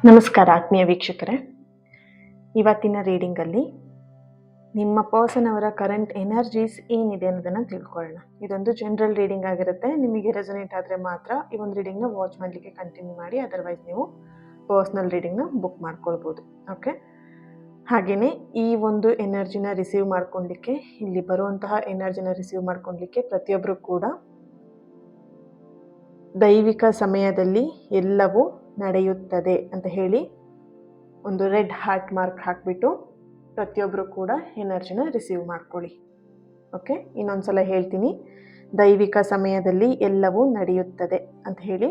ನಮಸ್ಕಾರ ಆತ್ಮೀಯ ವೀಕ್ಷಕರೇ, ಇವತ್ತಿನ ರೀಡಿಂಗಲ್ಲಿ ನಿಮ್ಮ ಪರ್ಸನ್ ಅವರ ಕರೆಂಟ್ ಎನರ್ಜೀಸ್ ಏನಿದೆ ಅನ್ನೋದನ್ನು ತಿಳ್ಕೊಳ್ಳೋಣ. ಇದೊಂದು ಜನರಲ್ ರೀಡಿಂಗ್ ಆಗಿರುತ್ತೆ. ನಿಮಗೆ ರೆಸೊನೇಟ್ ಆದರೆ ಮಾತ್ರ ಈ ಒಂದು ರೀಡಿಂಗ್ನ ವಾಚ್ ಮಾಡಲಿಕ್ಕೆ ಕಂಟಿನ್ಯೂ ಮಾಡಿ, ಅದರ್ವೈಸ್ ನೀವು ಪರ್ಸ್ನಲ್ ರೀಡಿಂಗ್ನ ಬುಕ್ ಮಾಡ್ಕೊಳ್ಬೋದು. ಓಕೆ, ಹಾಗೆಯೇ ಈ ಒಂದು ಎನರ್ಜಿನ ರಿಸೀವ್ ಮಾಡ್ಕೊಳ್ಲಿಕ್ಕೆ, ಇಲ್ಲಿ ಬರುವಂತಹ ಎನರ್ಜಿನ ರಿಸೀವ್ ಮಾಡ್ಕೊಳ್ಲಿಕ್ಕೆ ಪ್ರತಿಯೊಬ್ಬರು ಕೂಡ ದೈವಿಕ ಸಮಯದಲ್ಲಿ ಎಲ್ಲವೂ ನಡೆಯುತ್ತದೆ ಅಂತ ಹೇಳಿ ಒಂದು ರೆಡ್ ಹಾರ್ಟ್ ಮಾರ್ಕ್ ಹಾಕಿಬಿಟ್ಟು ಪ್ರತಿಯೊಬ್ಬರು ಕೂಡ ಎನರ್ಜಿನ ರಿಸೀವ್ ಮಾಡ್ಕೊಳ್ಳಿ. ಓಕೆ, ಇನ್ನೊಂದ್ಸಲ ಹೇಳ್ತೀನಿ, ದೈವಿಕ ಸಮಯದಲ್ಲಿ ಎಲ್ಲವೂ ನಡೆಯುತ್ತದೆ ಅಂತ ಹೇಳಿ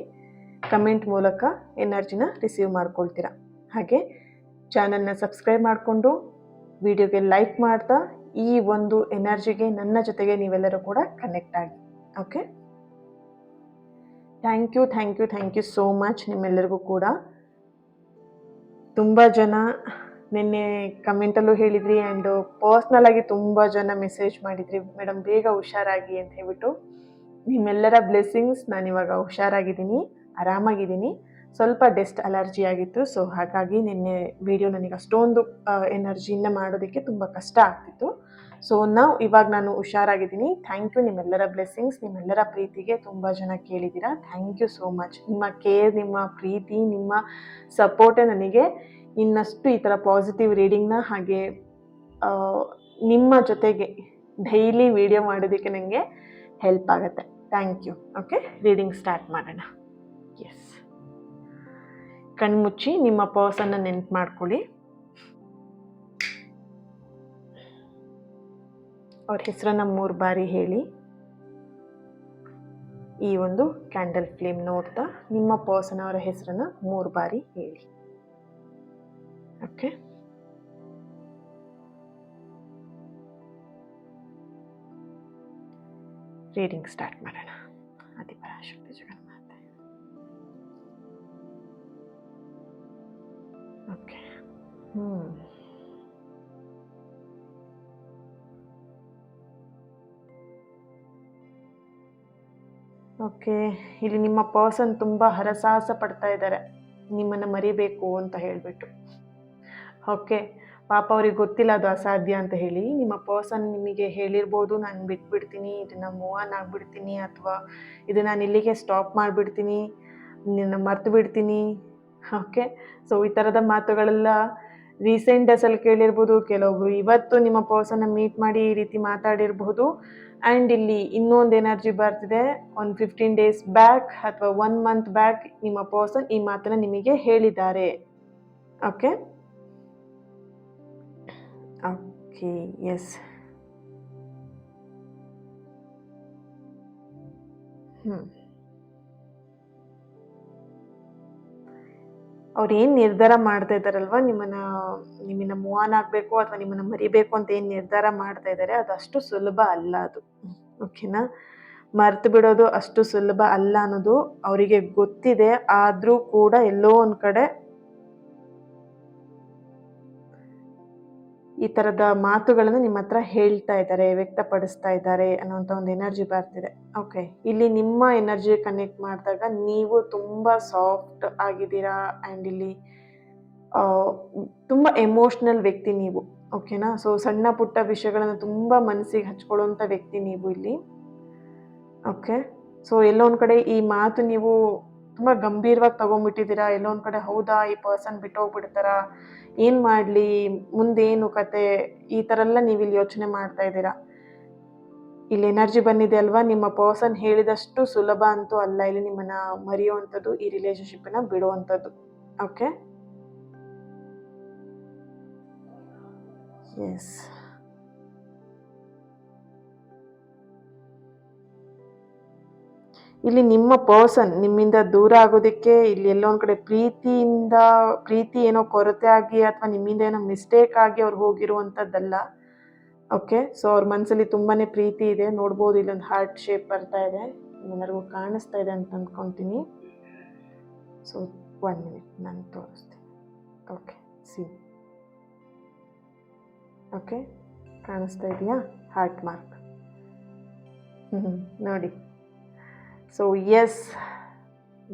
ಕಮೆಂಟ್ ಮೂಲಕ ಎನರ್ಜಿನ ರಿಸೀವ್ ಮಾಡ್ಕೊಳ್ತೀರಾ. ಹಾಗೆ ಚಾನಲ್ನ ಸಬ್ಸ್ಕ್ರೈಬ್ ಮಾಡಿಕೊಂಡು ವಿಡಿಯೋಗೆ ಲೈಕ್ ಮಾಡ್ತಾ ಈ ಒಂದು ಎನರ್ಜಿಗೆ ನನ್ನ ಜೊತೆಗೆ ನೀವೆಲ್ಲರೂ ಕೂಡ ಕನೆಕ್ಟ್ ಆಗಿ. Okay, thank you so much ನಿಮ್ಮೆಲ್ಲರಿಗೂ ಕೂಡ. ತುಂಬ ಜನ ನಿನ್ನೆ ಕಮೆಂಟಲ್ಲೂ ಹೇಳಿದ್ರಿ ಆ್ಯಂಡ್ ಪರ್ಸ್ನಲ್ ಆಗಿ ತುಂಬ ಜನ ಮೆಸೇಜ್ ಮಾಡಿದ್ರಿ, ಮೇಡಮ್ ಬೇಗ ಹುಷಾರಾಗಿ ಅಂತ ಹೇಳ್ಬಿಟ್ಟು. ನಿಮ್ಮೆಲ್ಲರ ಬ್ಲೆಸ್ಸಿಂಗ್ಸ್, ನಾನಿವಾಗ ಹುಷಾರಾಗಿದ್ದೀನಿ, ಆರಾಮಾಗಿದ್ದೀನಿ. ಸ್ವಲ್ಪ ಡೆಸ್ಟ್ ಅಲರ್ಜಿ ಆಗಿತ್ತು, ಸೊ ಹಾಗಾಗಿ ನಿನ್ನೆ ವಿಡಿಯೋ ನನಗೆ ಅಷ್ಟೊಂದು ಎನರ್ಜಿಯಿಂದ ಮಾಡೋದಕ್ಕೆ ತುಂಬ ಕಷ್ಟ ಆಗ್ತಿತ್ತು. ಸೊ ಇವಾಗ ನಾನು ಹುಷಾರಾಗಿದ್ದೀನಿ. ಥ್ಯಾಂಕ್ ಯು, ನಿಮ್ಮೆಲ್ಲರ ಬ್ಲೆಸ್ಸಿಂಗ್ಸ್, ನಿಮ್ಮೆಲ್ಲರ ಪ್ರೀತಿಗೆ ತುಂಬ ಜನ ಕೇಳಿದ್ದೀರಾ. Thank you so much. ನಿಮ್ಮ ಕೇರ್, ನಿಮ್ಮ ಪ್ರೀತಿ, ನಿಮ್ಮ ಸಪೋರ್ಟೇ ನನಗೆ ಇನ್ನಷ್ಟು ಈ ಥರ ಪಾಸಿಟಿವ್ ರೀಡಿಂಗ್ನ ಹಾಗೆ ನಿಮ್ಮ ಜೊತೆಗೆ ಡೈಲಿ ವಿಡಿಯೋ ಮಾಡೋದಕ್ಕೆ ನನಗೆ ಹೆಲ್ಪ್ ಆಗುತ್ತೆ. Thank you. Okay, reading start ಮಾಡೋಣ. ಎಸ್, ಕಣ್ಮುಚ್ಚಿ ನಿಮ್ಮ ಪರ್ಸನ್ನ ನೆನ್ಪು ಮಾಡ್ಕೊಳ್ಳಿ. ಅವ್ರ ಹೆಸರನ್ನ 3 ಬಾರಿ ಹೇಳಿ. ಈ ಒಂದು ಕ್ಯಾಂಡಲ್ ಫ್ಲೇಮ್ ನೋಡ್ತಾ ನಿಮ್ಮ ಪರ್ಸನ್ ಅವರ ಹೆಸರನ್ನ 3 ಬಾರಿ ಹೇಳಿ. ಓಕೆ, ರೀಡಿಂಗ್ ಸ್ಟಾರ್ಟ್ ಮಾಡೋಣ. ಆದಿಪರಾಶಕ್ತಿ ಜಗನ್ಮಾತೆ. ಓಕೆ, ಓಕೆ, ಇಲ್ಲಿ ನಿಮ್ಮ ಪರ್ಸನ್ ತುಂಬ ಹರಸಾಹಸ ಪಡ್ತಾ ಇದ್ದಾರೆ ನಿಮ್ಮನ್ನು ಮರಿಬೇಕು ಅಂತ ಹೇಳಿಬಿಟ್ಟು. ಓಕೆ, ಪಾಪ ಅವ್ರಿಗೆ ಗೊತ್ತಿಲ್ಲ ಅದು ಅಸಾಧ್ಯ ಅಂತ ಹೇಳಿ. ನಿಮ್ಮ ಪರ್ಸನ್ ನಿಮಗೆ ಹೇಳಿರ್ಬೋದು, ನಾನು ಬಿಟ್ಬಿಡ್ತೀನಿ, ಇದನ್ನು ಮೂವ್ ಆನ್ ಆಗಿಬಿಡ್ತೀನಿ, ಅಥವಾ ಇದನ್ನು ನಾನು ಇಲ್ಲಿಗೆ ಸ್ಟಾಪ್ ಮಾಡಿಬಿಡ್ತೀನಿ, ನಿನ್ನ ಮರ್ತು ಬಿಡ್ತೀನಿ. ಓಕೆ, ಸೊ ಈ ಥರದ ಮಾತುಗಳೆಲ್ಲ ರೀಸೆಂಟ್ ಡೇಸಲ್ಲಿ ಕೇಳಿರ್ಬೋದು. ಕೆಲವೊಬ್ರು ಇವತ್ತು ನಿಮ್ಮ ಪರ್ಸನ್ನ ಮೀಟ್ ಮಾಡಿ ಈ ರೀತಿ ಮಾತಾಡಿರಬಹುದು. ಆ್ಯಂಡ್ ಇಲ್ಲಿ ಇನ್ನೊಂದು ಎನರ್ಜಿ ಬರ್ತಿದೆ, ಒಂದು 15 days ಬ್ಯಾಕ್ ಅಥವಾ 1 month ಬ್ಯಾಕ್ ನಿಮ್ಮ ಪರ್ಸನ್ ಈ ಮಾತನ್ನು ನಿಮಗೆ ಹೇಳಿದ್ದಾರೆ. ಓಕೆ ಓಕೆ ಎಸ್, ಅವ್ರು ಏನು ನಿರ್ಧಾರ ಮಾಡ್ತಾ ಇದ್ದಾರಲ್ವ, ನಿಮ್ಮನ್ನ ಮೂವ್ ಆನ್ ಆಗಬೇಕು ಅಥವಾ ನಿಮ್ಮನ್ನ ಮರಿಬೇಕು ಅಂತ ಏನು ನಿರ್ಧಾರ ಮಾಡ್ತಾ ಇದ್ದಾರೆ, ಅದು ಅಷ್ಟು ಸುಲಭ ಅಲ್ಲ ಅದು. ಓಕೆನಾ, ಮರ್ತು ಬಿಡೋದು ಅಷ್ಟು ಸುಲಭ ಅಲ್ಲ ಅನ್ನೋದು ಅವರಿಗೆ ಗೊತ್ತಿದೆ. ಆದರೂ ಕೂಡ ಎಲ್ಲೋ ಒಂದು ಕಡೆ ಈ ಥರದ ಮಾತುಗಳನ್ನು ನಿಮ್ಮ ಹತ್ರ ಹೇಳ್ತಾ ಇದ್ದಾರೆ, ವ್ಯಕ್ತಪಡಿಸ್ತಾ ಇದ್ದಾರೆ ಅನ್ನೋಂಥ ಒಂದು ಎನರ್ಜಿ ಬರ್ತಿದೆ. ಓಕೆ, ಇಲ್ಲಿ ನಿಮ್ಮ ಎನರ್ಜಿ ಕನೆಕ್ಟ್ ಮಾಡಿದಾಗ ನೀವು ತುಂಬ ಸಾಫ್ಟ್ ಆಗಿದ್ದೀರಾ. ಆ್ಯಂಡ್ ಇಲ್ಲಿ ತುಂಬ ಎಮೋಷ್ನಲ್ ವ್ಯಕ್ತಿ ನೀವು. ಓಕೆನಾ, ಸೊ ಸಣ್ಣ ಪುಟ್ಟ ವಿಷಯಗಳನ್ನು ತುಂಬ ಮನಸ್ಸಿಗೆ ಹಚ್ಕೊಳ್ಳುವಂಥ ವ್ಯಕ್ತಿ ನೀವು ಇಲ್ಲಿ. ಓಕೆ, ಸೊ ಎಲ್ಲೋ ಒಂದು ಕಡೆ ಈ ಮಾತು ನೀವು ತುಂಬ ಗಂಭೀರವಾಗಿ ತಗೊಂಡ್ಬಿಟ್ಟಿದ್ದೀರಾ. ಎಲ್ಲೋ ಒಂದು ಕಡೆ ಹೌದಾ, ಈ ಪರ್ಸನ್ ಬಿಟ್ಟು ಹೋಗ್ಬಿಡ್ತಾರಾ, ಏನು ಮಾಡಲಿ, ಮುಂದೇನು ಕತೆ, ಈ ಥರ ಎಲ್ಲ ನೀವು ಇಲ್ಲಿ ಯೋಚನೆ ಮಾಡ್ತಾ ಇದ್ದೀರಾ. ಇಲ್ಲಿ ಎನರ್ಜಿ ಬಂದಿದೆ ಅಲ್ವಾ, ನಿಮ್ಮ ಪರ್ಸನ್ ಹೇಳಿದಷ್ಟು ಸುಲಭ ಅಂತೂ ಅಲ್ಲ ಇಲ್ಲಿ ನಿಮ್ಮನ್ನ ಮರೆಯುವಂಥದ್ದು, ಈ ರಿಲೇಶನ್ಶಿಪ್ಪನ್ನ ಬಿಡುವಂಥದ್ದು. ಓಕೆ, ಎಸ್, ಇಲ್ಲಿ ನಿಮ್ಮ ಪರ್ಸನ್ ನಿಮ್ಮಿಂದ ದೂರ ಆಗೋದಕ್ಕೆ ಇಲ್ಲಿ ಎಲ್ಲೋ ಒಂದು ಕಡೆ ಪ್ರೀತಿ ಏನೋ ಕೊರತೆ ಆಗಿ ಅಥವಾ ನಿಮ್ಮಿಂದ ಏನೋ ಮಿಸ್ಟೇಕ್ ಆಗಿ ಅವ್ರು ಹೋಗಿರುವಂಥದ್ದಲ್ಲ. ಓಕೆ, ಸೊ ಅವ್ರ ಮನಸ್ಸಲ್ಲಿ ತುಂಬಾ ಪ್ರೀತಿ ಇದೆ. ನೋಡ್ಬೋದು, ಇಲ್ಲೊಂದು ಹಾರ್ಟ್ ಶೇಪ್ ಬರ್ತಾ ಇದೆ, ಎಲ್ಲರಿಗೂ ಕಾಣಿಸ್ತಾ ಇದೆ ಅಂತ ಅಂದ್ಕೊತೀನಿ. ಸೊ 1 minute ನಾನು ತೋರಿಸ್ತೀನಿ. ಓಕೆ, ಸಿ, ಓಕೆ ಕಾಣಿಸ್ತಾ ಇದೆಯಾ ಹಾರ್ಟ್ ಮಾರ್ಕ್? ನೋಡಿ. So yes,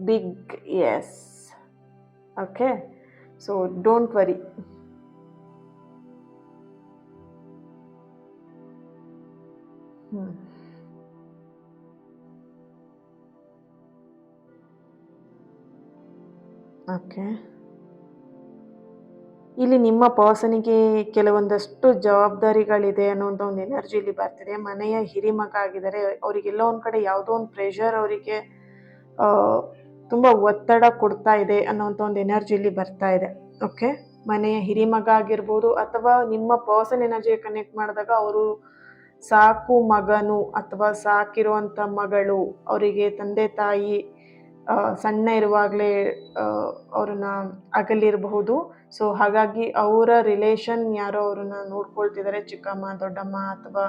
big yes. Okay, so don't worry. Okay, ಇಲ್ಲಿ ನಿಮ್ಮ ಪರ್ಸನಿಗೆ ಕೆಲವೊಂದಷ್ಟು ಜವಾಬ್ದಾರಿಗಳಿದೆ ಅನ್ನೋಂಥ ಒಂದು ಎನರ್ಜಿ ಇಲ್ಲಿ ಬರ್ತಿದೆ. ಮನೆಯ ಹಿರಿಮಗ ಆಗಿದ್ದಾರೆ, ಅವರಿಗೆಲ್ಲೋ ಒಂದು ಕಡೆ ಯಾವುದೋ ಒಂದು ಪ್ರೆಷರ್ ಅವರಿಗೆ ತುಂಬ ಒತ್ತಡ ಕೊಡ್ತಾ ಇದೆ ಅನ್ನೋಂಥ ಒಂದು ಎನರ್ಜಿ ಇಲ್ಲಿ ಬರ್ತಾ ಇದೆ. ಓಕೆ, ಮನೆಯ ಹಿರಿಮಗ ಆಗಿರ್ಬೋದು ಅಥವಾ ನಿಮ್ಮ ಪರ್ಸನ್ ಎನರ್ಜಿಗೆ ಕನೆಕ್ಟ್ ಮಾಡಿದಾಗ ಅವರು ಸಾಕು ಮಗನು ಅಥವಾ ಸಾಕಿರುವಂಥ ಮಗಳು, ಅವರಿಗೆ ತಂದೆ ತಾಯಿ ಸಣ್ಣ ಇರುವಾಗಲೇ ಅವ್ರನ್ನ ಅಗಲಿರಬಹುದು. ಸೊ ಹಾಗಾಗಿ ಅವರ ರಿಲೇಷನ್ ಯಾರೋ ಅವ್ರನ್ನ ನೋಡ್ಕೊಳ್ತಿದ್ದಾರೆ, ಚಿಕ್ಕಮ್ಮ ದೊಡ್ಡಮ್ಮ ಅಥವಾ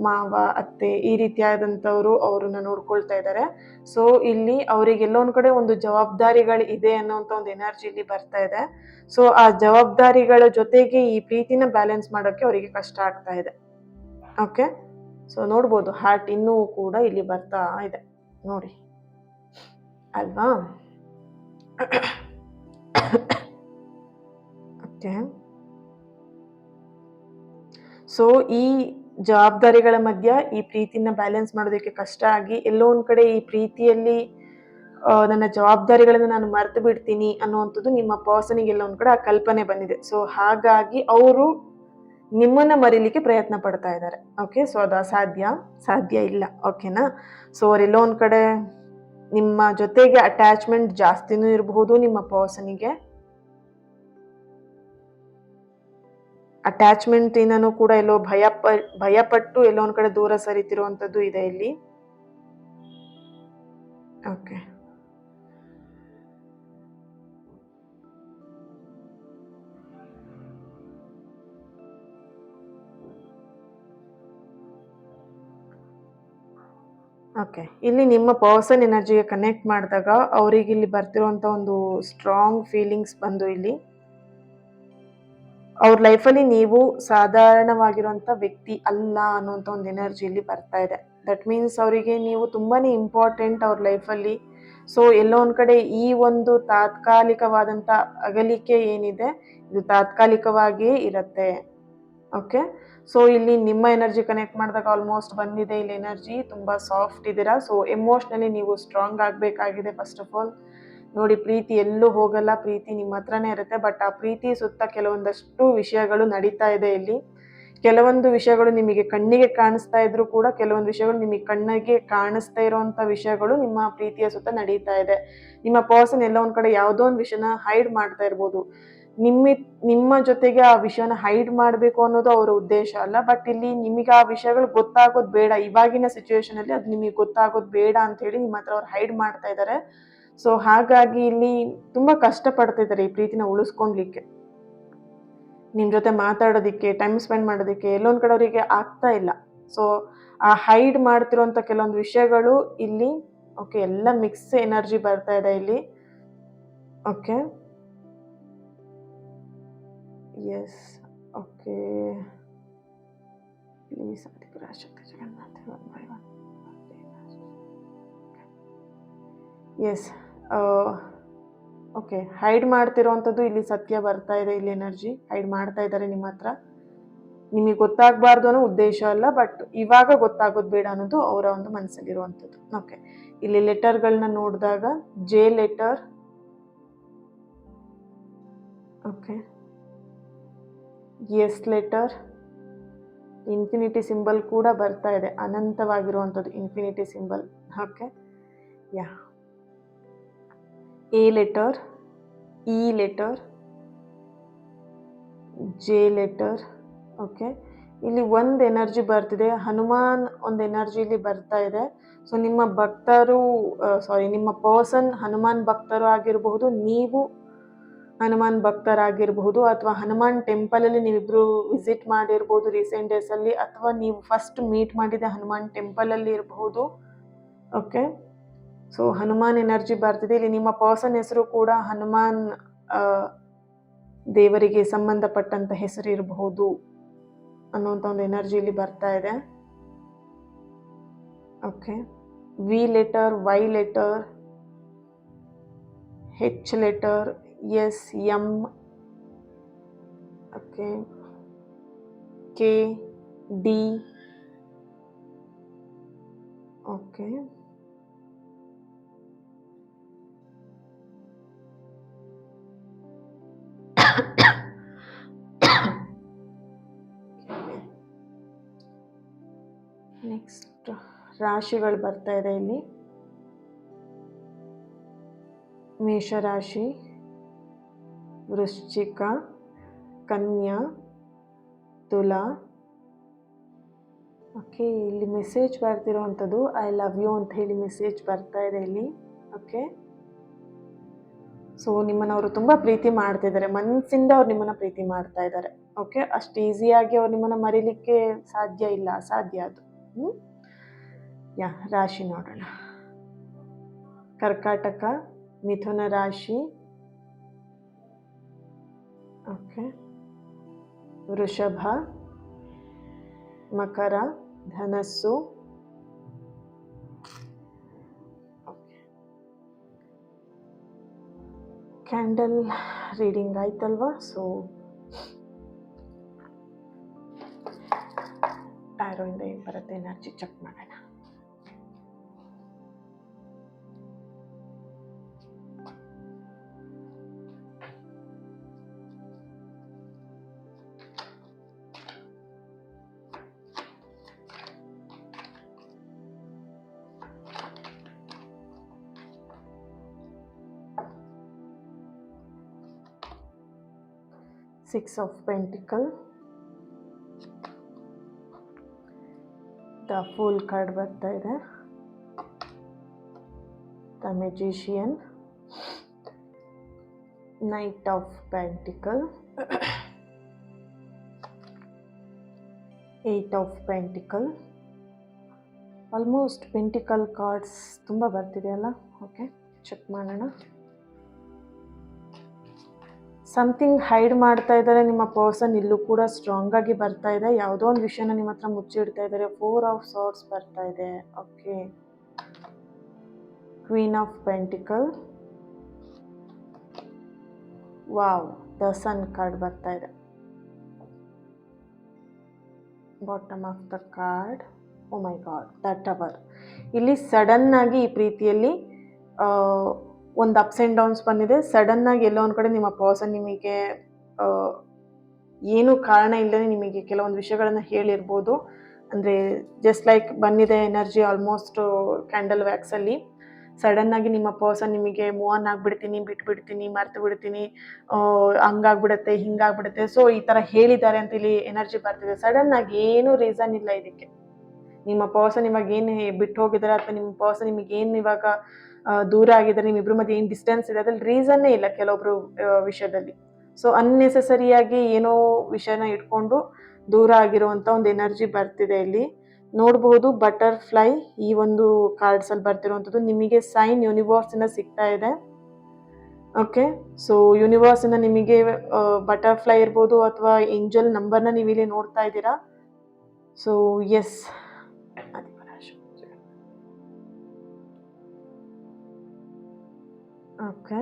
ಮಾವ ಅತ್ತೆ ಈ ರೀತಿಯಾದಂಥವ್ರು ಅವ್ರನ್ನ ನೋಡ್ಕೊಳ್ತಾ ಇದ್ದಾರೆ. ಸೊ ಇಲ್ಲಿ ಅವರಿಗೆಲ್ಲೋ ಒಂದು ಕಡೆ ಒಂದು ಜವಾಬ್ದಾರಿಗಳು ಇದೆ ಅನ್ನೋಂಥ ಒಂದು ಎನರ್ಜಿ ಇಲ್ಲಿ ಬರ್ತಾ ಇದೆ. ಸೊ ಆ ಜವಾಬ್ದಾರಿಗಳ ಜೊತೆಗೆ ಈ ಪ್ರೀತಿನ ಬ್ಯಾಲೆನ್ಸ್ ಮಾಡೋಕ್ಕೆ ಅವರಿಗೆ ಕಷ್ಟ ಆಗ್ತಾ ಇದೆ. ಓಕೆ, ಸೊ ನೋಡ್ಬೋದು ಹಾರ್ಟ್ ಇನ್ನೂ ಕೂಡ ಇಲ್ಲಿ ಬರ್ತಾ ಇದೆ ನೋಡಿ ಅಲ್ವಾ. ಓಕೆ, ಸೊ ಈ ಜವಾಬ್ದಾರಿಗಳ ಮಧ್ಯ ಈ ಪ್ರೀತಿನ ಬ್ಯಾಲೆನ್ಸ್ ಮಾಡೋದಕ್ಕೆ ಕಷ್ಟ ಆಗಿ ಎಲ್ಲೋ ಒಂದು ಕಡೆ ಈ ಪ್ರೀತಿಯಲ್ಲಿ ನನ್ನ ಜವಾಬ್ದಾರಿಗಳನ್ನು ನಾನು ಮರೆತು ಬಿಡ್ತೀನಿ ಅನ್ನುವಂಥದ್ದು ನಿಮ್ಮ ಪರ್ಸನಿಗೆ ಎಲ್ಲ ಒಂದು ಕಡೆ ಆ ಕಲ್ಪನೆ ಬಂದಿದೆ. ಸೊ ಹಾಗಾಗಿ ಅವರು ನಿಮ್ಮನ್ನ ಮರೀಲಿಕ್ಕೆ ಪ್ರಯತ್ನ ಪಡ್ತಾ ಇದ್ದಾರೆ. ಓಕೆ, ಸೊ ಅದು ಸಾಧ್ಯ ಇಲ್ಲ. ಓಕೆನಾ, ಸೊ ಅವರೆಲ್ಲೋ ಒಂದು ಕಡೆ ನಿಮ್ಮ ಜೊತೆಗೆ ಅಟ್ಯಾಚ್ಮೆಂಟ್ ಜಾಸ್ತಿನೂ ಇರಬಹುದು. ನಿಮ್ಮ ಪರ್ಸನಿಗೆ ಅಟ್ಯಾಚ್ಮೆಂಟ್ ಇಂದನೂ ಕೂಡ ಎಲ್ಲೋ ಭಯಪಟ್ಟು ಎಲ್ಲೋ ಒಂದ್ ಕಡೆ ದೂರ ಸರಿತಿರುವಂತದ್ದು ಇದೆ ಇಲ್ಲಿ. ಓಕೆ, ಓಕೆ, ಇಲ್ಲಿ ನಿಮ್ಮ ಪರ್ಸನ್ ಎನರ್ಜಿಗೆ ಕನೆಕ್ಟ್ ಮಾಡಿದಾಗ ಅವರಿಗೆ ಇಲ್ಲಿ ಬರ್ತಿರುವಂತ ಒಂದು ಸ್ಟ್ರಾಂಗ್ ಫೀಲಿಂಗ್ಸ್ ಬಂದು ಇಲ್ಲಿ ಅವ್ರ ಲೈಫಲ್ಲಿ ನೀವು ಸಾಧಾರಣವಾಗಿರುವಂತ ವ್ಯಕ್ತಿ ಅಲ್ಲ ಅನ್ನುವಂಥ ಒಂದು ಎನರ್ಜಿ ಇಲ್ಲಿ ಬರ್ತಾ ಇದೆ. ದಟ್ ಮೀನ್ಸ್ ಅವರಿಗೆ ನೀವು ತುಂಬಾನೇ ಇಂಪಾರ್ಟೆಂಟ್ ಅವ್ರ ಲೈಫಲ್ಲಿ. ಸೊ ಎಲ್ಲೋ ಒಂದ್ ಕಡೆ ಈ ಒಂದು ತಾತ್ಕಾಲಿಕವಾದಂತ ಅಗಲಿಕೆ ಏನಿದೆ ಇದು ತಾತ್ಕಾಲಿಕವಾಗಿಯೇ ಇರತ್ತೆ. ಓಕೆ, ಸೊ ಇಲ್ಲಿ ನಿಮ್ಮ ಎನರ್ಜಿ ಕನೆಕ್ಟ್ ಮಾಡಿದಾಗ ಆಲ್ಮೋಸ್ಟ್ ಬಂದಿದೆ ಇಲ್ಲಿ ಎನರ್ಜಿ. ತುಂಬಾ ಸಾಫ್ಟ್ ಇದ್ದೀರಾ. ಸೊ ಎಮೋಷ್ನಲಿ ನೀವು ಸ್ಟ್ರಾಂಗ್ ಆಗಬೇಕಾಗಿದೆ. ಫಸ್ಟ್ ಆಫ್ ಆಲ್ ನೋಡಿ, ಪ್ರೀತಿ ಎಲ್ಲೂ ಹೋಗಲ್ಲ, ಪ್ರೀತಿ ನಿಮ್ಮ ಹತ್ರನೇ ಇರುತ್ತೆ. ಬಟ್ ಆ ಪ್ರೀತಿ ಸುತ್ತ ಕೆಲವೊಂದಷ್ಟು ವಿಷಯಗಳು ನಡೀತಾ ಇದೆ ಇಲ್ಲಿ. ಕೆಲವೊಂದು ವಿಷಯಗಳು ನಿಮಗೆ ಕಣ್ಣಿಗೆ ಕಾಣಿಸ್ತಾ ಇದ್ರು ಕೂಡ ಕೆಲವೊಂದು ವಿಷಯಗಳು ನಿಮಗೆ ಕಣ್ಣಿಗೆ ಕಾಣಿಸ್ತಾ ಇರುವಂತ ವಿಷಯಗಳು ನಿಮ್ಮ ಪ್ರೀತಿಯ ಸುತ್ತ ನಡೀತಾ ಇದೆ. ನಿಮ್ಮ ಪರ್ಸನ್ ಎಲ್ಲ ಒಂದ್ ಕಡೆ ಯಾವುದೋ ಒಂದು ವಿಷಯನ ಹೈಡ್ ಮಾಡ್ತಾ ಇರ್ಬೋದು. ನಿಮ್ಮ ಜೊತೆಗೆ ಆ ವಿಷಯನ ಹೈಡ್ ಮಾಡಬೇಕು ಅನ್ನೋದು ಅವರ ಉದ್ದೇಶ ಅಲ್ಲ. ಬಟ್ ಇಲ್ಲಿ ನಿಮಗೆ ಆ ವಿಷಯಗಳು ಗೊತ್ತಾಗೋದು ಬೇಡ, ಇವಾಗಿನ ಸಿಚುವೇಶನ್ ಅಲ್ಲಿ ಅದು ನಿಮಗೆ ಗೊತ್ತಾಗೋದು ಬೇಡ ಅಂತ ಹೇಳಿ ನಿಮ್ಮ ಹತ್ರ ಅವ್ರು ಹೈಡ್ ಮಾಡ್ತಾ ಇದ್ದಾರೆ. ಸೊ ಹಾಗಾಗಿ ಇಲ್ಲಿ ತುಂಬಾ ಕಷ್ಟ ಪಡ್ತಾ ಇದ್ದಾರೆ ಈ ಪ್ರೀತಿನ ಉಳಿಸ್ಕೊಳ್ಲಿಕ್ಕೆ. ನಿಮ್ ಜೊತೆ ಮಾತಾಡೋದಿಕ್ಕೆ, ಟೈಮ್ ಸ್ಪೆಂಡ್ ಮಾಡೋದಿಕ್ಕೆ ಎಲ್ಲೊಂದ್ ಕಡೆ ಅವರಿಗೆ ಆಗ್ತಾ ಇಲ್ಲ. ಸೊ ಆ ಹೈಡ್ ಮಾಡ್ತಿರೋಂಥ ಕೆಲವೊಂದು ವಿಷಯಗಳು ಇಲ್ಲಿ ಓಕೆ ಎಲ್ಲ ಮಿಕ್ಸ್ ಎನರ್ಜಿ ಬರ್ತಾ ಇದೆ ಇಲ್ಲಿ. Okay, yes, okay, please Adiparashakti Jagannath yes. Okay, hide ಮಾಡ್ತಿರೋವಂಥದ್ದು ಇಲ್ಲಿ ಸತ್ಯ ಬರ್ತಾ ಇದೆ. ಇಲ್ಲಿ ಎನರ್ಜಿ ಹೈಡ್ ಮಾಡ್ತಾ ಇದ್ದಾರೆ ನಿಮ್ಮ ಹತ್ರ. ನಿಮಗೆ ಗೊತ್ತಾಗಬಾರ್ದು ಅನ್ನೋ ಉದ್ದೇಶ ಅಲ್ಲ, ಬಟ್ ಇವಾಗ ಗೊತ್ತಾಗೋದು ಬೇಡ ಅನ್ನೋದು ಅವರ ಒಂದು ಮನಸ್ಸಲ್ಲಿರುವಂಥದ್ದು. ಓಕೆ, ಇಲ್ಲಿ ಲೆಟರ್ಗಳನ್ನ ನೋಡಿದಾಗ J letter, okay, S letter, infinity symbol ಕೂಡ ಬರ್ತಾ ಇದೆ, ಅನಂತವಾಗಿರುವಂಥದ್ದು infinity symbol. Okay, yeah, A letter, E letter, J letter. Okay, ಇಲ್ಲಿ ಒಂದು ಎನರ್ಜಿ ಬರ್ತಿದೆ, ಹನುಮಾನ್ ಒಂದು ಎನರ್ಜಿ ಇಲ್ಲಿ ಬರ್ತಾ ಇದೆ. ಸೊ ನಿಮ್ಮ ಭಕ್ತರು ನಿಮ್ಮ ಪರ್ಸನ್ ಹನುಮಾನ್ ಭಕ್ತರು ಆಗಿರಬಹುದು, ನೀವು ಹನುಮಾನ್ ಭಕ್ತರಾಗಿರಬಹುದು, ಅಥವಾ ಹನುಮಾನ್ ಟೆಂಪಲ್ ಅಲ್ಲಿ ನೀವಿಬ್ರು ವಿಸಿಟ್ ಮಾಡಿರ್ಬೋದು ರೀಸೆಂಟ್ ಡೇಸ್ ಅಲ್ಲಿ, ಅಥವಾ ನೀವು ಫಸ್ಟ್ ಮೀಟ್ ಮಾಡಿದ ಹನುಮಾನ್ ಟೆಂಪಲ್ ಅಲ್ಲಿ ಇರಬಹುದು. ಓಕೆ, ಸೊ ಹನುಮಾನ್ ಎನರ್ಜಿ ಬರ್ತಿದೆ ಇಲ್ಲಿ. ನಿಮ್ಮ ಪರ್ಸನ್ ಹೆಸರು ಕೂಡ ಹನುಮಾನ್ ದೇವರಿಗೆ ಸಂಬಂಧಪಟ್ಟಂತ ಹೆಸರು ಇರಬಹುದು ಅನ್ನುವಂಥ ಒಂದು ಎನರ್ಜಿ ಇಲ್ಲಿ ಬರ್ತಾ ಇದೆ. Okay, V letter, Y letter, H letter, S M, okay, K D, okay, next ರಾಶಿಗಳು ಬರ್ತಾ ಇದೆ ಇಲ್ಲಿ. ಮೇಷರಾಶಿ, ವೃಶ್ಚಿಕ, ಕನ್ಯಾ, ತುಲಾ. ಓಕೆ, ಇಲ್ಲಿ ಮೆಸೇಜ್ ಬರ್ತಿರೋವಂಥದ್ದು ಐ ಲವ್ ಯು ಅಂತ ಹೇಳಿ ಮೆಸೇಜ್ ಬರ್ತಾ ಇದೆ ಇಲ್ಲಿ. ಓಕೆ, ಸೊ ನಿಮ್ಮನ್ನು ಅವರು ತುಂಬ ಪ್ರೀತಿ ಮಾಡ್ತಿದ್ದಾರೆ, ಮನಸ್ಸಿಂದ ಅವ್ರು ನಿಮ್ಮನ್ನು ಪ್ರೀತಿ ಮಾಡ್ತಾ ಇದ್ದಾರೆ. ಓಕೆ, ಅಷ್ಟು ಈಸಿಯಾಗಿ ಅವ್ರು ನಿಮ್ಮನ್ನು ಮರೀಲಿಕ್ಕೆ ಸಾಧ್ಯ ಇಲ್ಲ, ಅಸಾಧ್ಯ ಅದು. ರಾಶಿ ನೋಡೋಣ. ಕರ್ಕಾಟಕ, ಮಿಥುನ ರಾಶಿ, ಓಕೆ, ವೃಷಭ, ಮಕರ, ಧನಸ್ಸು. ಕ್ಯಾಂಡಲ್ ರೀಡಿಂಗ್ ಆಯ್ತಲ್ವಾ? ಸೊ ಟ್ಯಾರೋಯಿಂದ ಏನು ಬರುತ್ತೆ ಎನರ್ಜಿ ಚೆಕ್ ಮಾಡೋಣ. Six of Pentacles, the Fool card ಬರ್ತಾ ಇದೆ, the Magician, Knight of Pentacles, Eight of Pentacles. Almost pentacle cards ತುಂಬ ಬರ್ತಿದೆ ಅಲ್ಲ. ಓಕೆ, ಚೆಕ್ ಮಾಡೋಣ. ಸಮಥಿಂಗ್ ಹೈಡ್ ಮಾಡ್ತಾ ಇದ್ದಾರೆ ನಿಮ್ಮ ಪರ್ಸನ್. ಇಲ್ಲೂ ಕೂಡ ಸ್ಟ್ರಾಂಗ್ ಆಗಿ ಬರ್ತಾ ಇದೆ. ಯಾವುದೋ ಒಂದು ವಿಷಯನ ನಿಮ್ಮ ಹತ್ರ ಮುಚ್ಚಿಡ್ತಾ ಇದ್ದಾರೆ. ಫೋರ್ ಆಫ್ ಸಾರ್ಟ್ಸ್ ಬರ್ತಾ ಇದೆ. Okay, queen of pentacles, wow, the sun card ಬರ್ತಾ ಇದೆ. Bottom of the card, oh my god, the tower. ಇಲ್ಲಿ ಸಡನ್ ಆಗಿ ಈ ಪ್ರೀತಿಯಲ್ಲಿ ಒಂದು ಅಪ್ಸ್ ಆ್ಯಂಡ್ ಡೌನ್ಸ್ ಬಂದಿದೆ. ಸಡನ್ನಾಗಿ ಎಲ್ಲೋ ಒಂದು ಕಡೆ ನಿಮ್ಮ ಪರ್ಸನ್ ನಿಮಗೆ ಏನು ಕಾರಣ ಇಲ್ಲದೆ ನಿಮಗೆ ಕೆಲವೊಂದು ವಿಷಯಗಳನ್ನು ಹೇಳಿರ್ಬೋದು. ಅಂದರೆ ಜಸ್ಟ್ ಲೈಕ್ ಬಂದಿದೆ ಎನರ್ಜಿ ಆಲ್ಮೋಸ್ಟ್ ಕ್ಯಾಂಡಲ್ ವ್ಯಾಕ್ಸಲ್ಲಿ. ಸಡನ್ನಾಗಿ ನಿಮ್ಮ ಪರ್ಸನ್ ನಿಮಗೆ ಮೂವ್ ಆನ್ ಆಗಿಬಿಡ್ತೀನಿ, ಬಿಟ್ಬಿಡ್ತೀನಿ, ಮರ್ತು ಬಿಡ್ತೀನಿ, ಹಂಗಾಗ್ಬಿಡುತ್ತೆ, ಹಿಂಗಾಗ್ಬಿಡುತ್ತೆ, ಸೊ ಈ ಥರ ಹೇಳಿದ್ದಾರೆ ಅಂತ ಇಲ್ಲಿ ಎನರ್ಜಿ ಬರ್ತಿದೆ. ಸಡನ್ನಾಗಿ ಏನೂ ರೀಸನ್ ಇಲ್ಲ ಇದಕ್ಕೆ. ನಿಮ್ಮ ಪರ್ಸನ್ ಇವಾಗ ಏನು ಬಿಟ್ಟು ಹೋಗಿದ್ದಾರೆ ಅಥವಾ ನಿಮ್ಮ ಪರ್ಸನ್ ನಿಮಗೇನು ಇವಾಗ ದೂರ ಆಗಿದ್ದಾರೆ, ನಿಮ್ಮಿಬ್ಬರ ಮಧ್ಯೆ ಏನು ಡಿಸ್ಟೆನ್ಸ್ ಇದೆ, ಅದ್ರಲ್ಲಿ ರೀಸನ್ನೇ ಇಲ್ಲ ಕೆಲವೊಬ್ರು ವಿಷಯದಲ್ಲಿ. ಸೊ ಅನ್ನೆಸೆಸರಿಯಾಗಿ ಏನೋ ವಿಷಯನ ಇಟ್ಕೊಂಡು ದೂರ ಆಗಿರುವಂಥ ಒಂದು ಎನರ್ಜಿ ಬರ್ತಿದೆ ಇಲ್ಲಿ. ನೋಡಬಹುದು ಬಟರ್ಫ್ಲೈ ಈ ಒಂದು ಕಾರ್ಡ್ಸಲ್ಲಿ ಬರ್ತಿರುವಂಥದ್ದು. ನಿಮಗೆ ಸೈನ್ ಯೂನಿವರ್ಸಿಂದ ಸಿಗ್ತಾ ಇದೆ. ಓಕೆ, ಸೊ ಯೂನಿವರ್ಸಿಂದ ನಿಮಗೆ ಬಟರ್ಫ್ಲೈ ಇರ್ಬೋದು ಅಥವಾ ಏಂಜಲ್ ನಂಬರ್ನ ನೀವು ಇಲ್ಲಿ ನೋಡ್ತಾ ಇದ್ದೀರಾ. ಸೊ ಎಸ್, ಓಕೆ,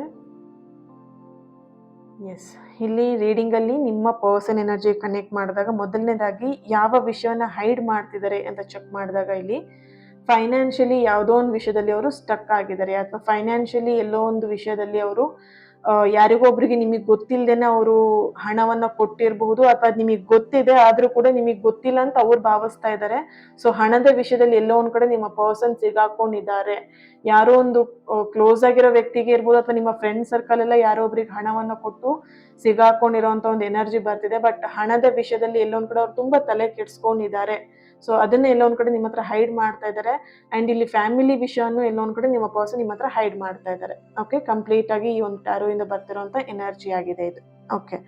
ಎಸ್, ಇಲ್ಲಿ ರೀಡಿಂಗಲ್ಲಿ ನಿಮ್ಮ ಪರ್ಸನ್ ಎನರ್ಜಿ ಕನೆಕ್ಟ್ ಮಾಡಿದಾಗ ಮೊದಲನೇದಾಗಿ ಯಾವ ವಿಷಯನ ಹೈಡ್ ಮಾಡ್ತಿದ್ದಾರೆ ಅಂತ ಚೆಕ್ ಮಾಡಿದಾಗ ಇಲ್ಲಿ ಫೈನಾನ್ಷಿಯಲಿ ಯಾವುದೋ ಒಂದು ವಿಷಯದಲ್ಲಿ ಅವರು ಸ್ಟಕ್ ಆಗಿದ್ದಾರೆ, ಅಥವಾ ಫೈನಾನ್ಷಿಯಲಿ ಎಲ್ಲೋ ಒಂದು ವಿಷಯದಲ್ಲಿ ಅವರು ಯಾರಿಗೊಬ್ರಿಗೆ ನಿಮಗೆ ಗೊತ್ತಿಲ್ಲದೇನೆ ಅವರು ಹಣವನ್ನು ಕೊಟ್ಟಿರಬಹುದು, ಅಥವಾ ನಿಮಗೆ ಗೊತ್ತಿದೆ ಆದರೂ ಕೂಡ ನಿಮಗೆ ಗೊತ್ತಿಲ್ಲ ಅಂತ ಅವ್ರು ಭಾವಿಸ್ತಾ ಇದ್ದಾರೆ. ಸೊ ಹಣದ ವಿಷಯದಲ್ಲಿ ಎಲ್ಲೋ ಒಂದು ಕಡೆ ನಿಮ್ಮ ಪರ್ಸನ್ ಸಿಗಾಕೊಂಡಿದ್ದಾರೆ. ಯಾರೋ ಒಂದು ಕ್ಲೋಸ್ ಆಗಿರೋ ವ್ಯಕ್ತಿಗೆ ಇರ್ಬೋದು, ಅಥವಾ ನಿಮ್ಮ ಫ್ರೆಂಡ್ ಸರ್ಕಲ್ ಎಲ್ಲ ಯಾರೋ ಒಬ್ರಿಗೆ ಹಣವನ್ನು ಕೊಟ್ಟು ಸಿಗಾಕೊಂಡಿರೋಂಥ ಒಂದು ಎನರ್ಜಿ ಬರ್ತಿದೆ. ಬಟ್ ಹಣದ ವಿಷಯದಲ್ಲಿ ಎಲ್ಲೊಂದು ಕಡೆ ಅವ್ರು ತುಂಬ ತಲೆ ಕೆಡ್ಸ್ಕೊಂಡಿದ್ದಾರೆ. ಸೊ ಅದನ್ನ ಎಲ್ಲೊಂದು ಕಡೆ ನಿಮ್ಮ ಹತ್ರ ಹೈಡ್ ಮಾಡ್ತಾ ಇದ್ದಾರೆ. ಆ್ಯಂಡ್ ಇಲ್ಲಿ ಫ್ಯಾಮಿಲಿ ವಿಷಯನೂ ಎಲ್ಲೊಂದು ಕಡೆ ನಿಮ್ಮ ಪರ್ಸನ್ ನಿಮ್ಮ ಹತ್ರ ಹೈಡ್ ಮಾಡ್ತಾ ಇದ್ದಾರೆ. ಓಕೆ, ಕಂಪ್ಲೀಟ್ ಆಗಿ ಈ ಒಂದು ಟ್ಯಾರೋಯಿಂದ ಬರ್ತಿರೋಂಥ ಎನರ್ಜಿ ಆಗಿದೆ ಇದು. ಓಕೆ,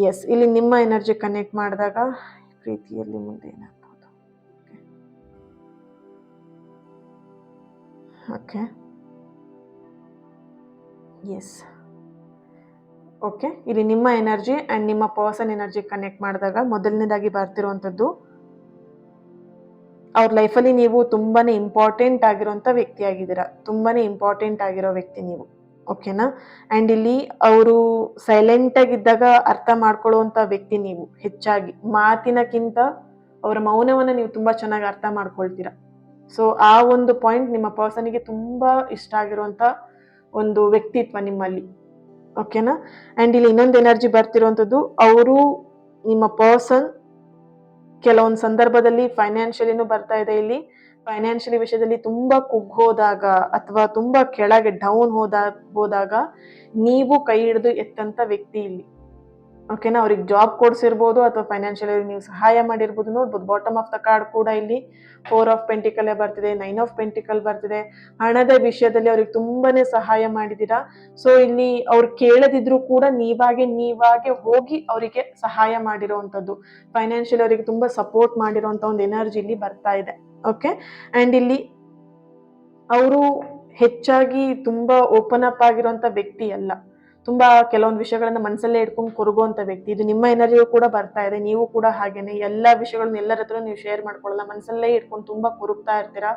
ಎಸ್, ಇಲ್ಲಿ ನಿಮ್ಮ ಎನರ್ಜಿ ಕನೆಕ್ಟ್ ಮಾಡಿದಾಗ ಪ್ರೀತಿಯಲ್ಲಿ ಮುಂದೆ ಏನಾಗ್ಬೋದು. ಓಕೆ, ಎಸ್, ಓಕೆ, ಇಲ್ಲಿ ನಿಮ್ಮ ಎನರ್ಜಿ ಆ್ಯಂಡ್ ನಿಮ್ಮ ಪರ್ಸನ್ ಎನರ್ಜಿ ಕನೆಕ್ಟ್ ಮಾಡಿದಾಗ ಮೊದಲನೇದಾಗಿ ಬರ್ತಿರುವಂಥದ್ದು ಅವ್ರ ಲೈಫಲ್ಲಿ ನೀವು ತುಂಬಾನೇ ಇಂಪಾರ್ಟೆಂಟ್ ಆಗಿರೋಂಥ ವ್ಯಕ್ತಿ ಆಗಿದ್ದೀರಾ. ತುಂಬಾನೇ ಇಂಪಾರ್ಟೆಂಟ್ ಆಗಿರೋ ವ್ಯಕ್ತಿ ನೀವು. ಓಕೆನಾ. ಆ್ಯಂಡ್ ಇಲ್ಲಿ ಅವರು ಸೈಲೆಂಟಾಗಿದ್ದಾಗ ಅರ್ಥ ಮಾಡ್ಕೊಳ್ಳುವಂಥ ವ್ಯಕ್ತಿ ನೀವು ಹೆಚ್ಚಾಗಿ ಮಾತಿನಕ್ಕಿಂತ ಅವರ ಮೌನವನ್ನು ನೀವು ತುಂಬ ಚೆನ್ನಾಗಿ ಅರ್ಥ ಮಾಡ್ಕೊಳ್ತೀರಾ. ಸೊ ಆ ಒಂದು ಪಾಯಿಂಟ್ ನಿಮ್ಮ ಪರ್ಸನಿಗೆ ತುಂಬ ಇಷ್ಟ ಆಗಿರುವಂಥ ಒಂದು ವ್ಯಕ್ತಿತ್ವ ನಿಮ್ಮಲ್ಲಿ, ಓಕೆನಾ. ಆ್ಯಂಡ್ ಇಲ್ಲಿ ಇನ್ನೊಂದು ಎನರ್ಜಿ ಬರ್ತಿರುವಂಥದ್ದು, ಅವರು ನಿಮ್ಮ ಪರ್ಸನ್ ಕೆಲವೊಂದು ಸಂದರ್ಭದಲ್ಲಿ ಫೈನಾನ್ಷಿಯಲಿನೂ ಬರ್ತಾ ಇದೆ ಇಲ್ಲಿ. ಫೈನಾನ್ಷಿಯಲಿ ವಿಷಯದಲ್ಲಿ ತುಂಬ ಕುಗ್ಗೋದಾಗ ಅಥವಾ ತುಂಬ ಕೆಳಗೆ ಡೌನ್ ಹೋದಾಗ ನೀವು ಕೈ ಹಿಡಿದು ಎತ್ತಂತ ವ್ಯಕ್ತಿ ಇಲ್ಲಿ, ಓಕೆನಾ. ಅವ್ರಿಗೆ ಜಾಬ್ ಕೊಡ್ಸಿರ್ಬೋದು ಅಥವಾ ಫೈನಾನ್ಷಿಯಲಿ ನೀವು ಸಹಾಯ ಮಾಡಿರ್ಬೋದು. ನೋಡ್ಬೋದು ಬಾಟಮ್ ಆಫ್ ದ ಕಾರ್ಡ್ ಕೂಡ ಇಲ್ಲಿ 4 ಆಫ್ ಪೆಂಟಿಕಲ್ ಬರ್ತಿದೆ, 9 ಆಫ್ ಪೆಂಟಿಕಲ್ ಬರ್ತಿದೆ. ಹಣದ ವಿಷಯದಲ್ಲಿ ಅವ್ರಿಗೆ ತುಂಬಾನೇ ಸಹಾಯ ಮಾಡಿದ್ದೀರಾ. ಸೊ ಇಲ್ಲಿ ಅವ್ರು ಕೇಳದಿದ್ರು ಕೂಡ ನೀವಾಗೆ ಹೋಗಿ ಅವರಿಗೆ ಸಹಾಯ ಮಾಡಿರುವಂಥದ್ದು, ಫೈನಾನ್ಷಿಯಲಿ ಅವರಿಗೆ ತುಂಬಾ ಸಪೋರ್ಟ್ ಮಾಡಿರುವಂತ ಒಂದು ಎನರ್ಜಿ ಇಲ್ಲಿ ಬರ್ತಾ ಇದೆ, ಓಕೆ. ಆ್ಯಂಡ್ ಇಲ್ಲಿ ಅವರು ಹೆಚ್ಚಾಗಿ ತುಂಬಾ ಓಪನ್ ಅಪ್ ಆಗಿರುವಂತ ವ್ಯಕ್ತಿ ಅಲ್ಲ, ತುಂಬಾ ಕೆಲವೊಂದು ವಿಷಯಗಳನ್ನ ಮನಸ್ಸಲ್ಲೇ ಇಟ್ಕೊಂಡು ಕೊರಗುವಂತ ವ್ಯಕ್ತಿ. ಇದು ನಿಮ್ಮ ಎನರ್ಜಿಯು ಕೂಡ ಬರ್ತಾ ಇದೆ. ನೀವು ಕೂಡ ಹಾಗೇನೆ ಎಲ್ಲಾ ವಿಷಯಗಳನ್ನ ಎಲ್ಲರ ಹತ್ರ ನೀವು ಶೇರ್ ಮಾಡ್ಕೊಳ್ಳಲ್ಲ, ಮನಸ್ಸಲ್ಲೇ ಇಟ್ಕೊಂಡು ತುಂಬಾ ಕೊರಗ್ತಾ ಇರ್ತೀರಾ.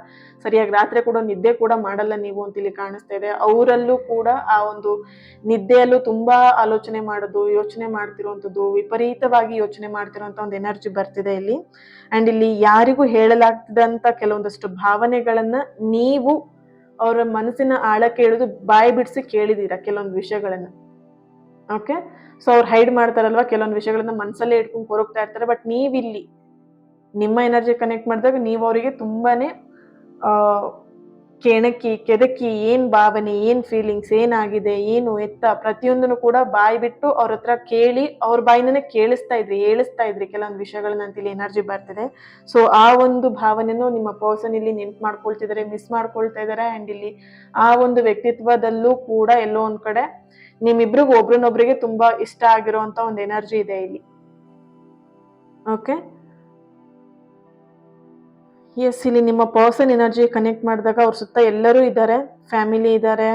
ಸರಿಯಾಗಿ ರಾತ್ರಿ ಕೂಡ ನಿದ್ದೆ ಕೂಡ ಮಾಡಲ್ಲ ನೀವು ಅಂತ ಇಲ್ಲಿ ಕಾಣಿಸ್ತಾ ಇದೆ. ಅವರಲ್ಲೂ ಕೂಡ ಆ ಒಂದು ನಿದ್ದೆಯಲ್ಲೂ ತುಂಬಾ ಆಲೋಚನೆ ಮಾಡೋದು, ಯೋಚನೆ ಮಾಡ್ತಿರುವಂಥದ್ದು, ವಿಪರೀತವಾಗಿ ಯೋಚನೆ ಮಾಡ್ತಿರುವಂತ ಒಂದು ಎನರ್ಜಿ ಬರ್ತಿದೆ ಇಲ್ಲಿ. ಅಂಡ್ ಇಲ್ಲಿ ಯಾರಿಗೂ ಹೇಳಲಾಗ್ತಿದಂತ ಕೆಲವೊಂದಷ್ಟು ಭಾವನೆಗಳನ್ನ ನೀವು ಅವರ ಮನಸ್ಸಿನ ಆಳಕ್ಕೆ ಇಳಿದು ಬಾಯಿ ಬಿಡಿಸಿ ಕೇಳಿದೀರಾ ಕೆಲವೊಂದು ವಿಷಯಗಳನ್ನ, ಓಕೆ. ಸೊ ಅವ್ರು ಹೈಡ್ ಮಾಡ್ತಾರಲ್ವಾ ಕೆಲವೊಂದು ವಿಷಯಗಳನ್ನ ಮನಸ್ಸಲ್ಲೇ ಇಟ್ಕೊಂಡು ಕೊರಗ್ತಾ ಇರ್ತಾರೆ. ಬಟ್ ನೀವಿಲ್ಲಿ ನಿಮ್ಮ ಎನರ್ಜಿ ಕನೆಕ್ಟ್ ಮಾಡಿದಾಗ ನೀವು ಅವರಿಗೆ ತುಂಬಾನೇ ಕೆದಕಿ ಏನ್ ಭಾವನೆ, ಏನ್ ಫೀಲಿಂಗ್ಸ್, ಏನಾಗಿದೆ, ಏನು ಎತ್ತ ಪ್ರತಿಯೊಂದನ್ನು ಕೂಡ ಬಾಯಿ ಬಿಟ್ಟು ಅವ್ರ ಹತ್ರ ಕೇಳಿ ಅವ್ರ ಬಾಯಿಂದನೇ ಹೇಳಿಸ್ತಾ ಇದ್ರಿ ಕೆಲವೊಂದು ವಿಷಯಗಳನ್ನ ಅಂತ ಇಲ್ಲಿ ಎನರ್ಜಿ ಬರ್ತಿದೆ. ಸೊ ಆ ಒಂದು ಭಾವನೆನೂ ನಿಮ್ಮ ಪರ್ಸನ್ ಇಲ್ಲಿ ನೆನ್ಪು ಮಾಡ್ಕೊಳ್ತಿದ್ದಾರೆ, ಮಿಸ್ ಮಾಡ್ಕೊಳ್ತಾ ಇದ್ದಾರೆ. ಅಂಡ್ ಇಲ್ಲಿ ಆ ಒಂದು ವ್ಯಕ್ತಿತ್ವದಲ್ಲೂ ಕೂಡ ಎಲ್ಲೋ ಒಂದ್ ಕಡೆ ನಿಮ್ಮಿಬ್ರಿಗೂ ಒಬ್ರನ್ನೊಬ್ರಿಗೆ ತುಂಬಾ ಇಷ್ಟ ಆಗಿರುವಂತ ಒಂದು ಎನರ್ಜಿ ಇದೆ ಇಲ್ಲಿ, ಓಕೆ. ಎಸ್, ಇಲ್ಲಿ ನಿಮ್ಮ ಪರ್ಸನ್ ಎನರ್ಜಿ ಕನೆಕ್ಟ್ ಮಾಡಿದಾಗ ಅವ್ರ ಸುತ್ತ ಎಲ್ಲರೂ ಇದ್ದಾರೆ, ಫ್ಯಾಮಿಲಿ ಇದ್ದಾರೆ,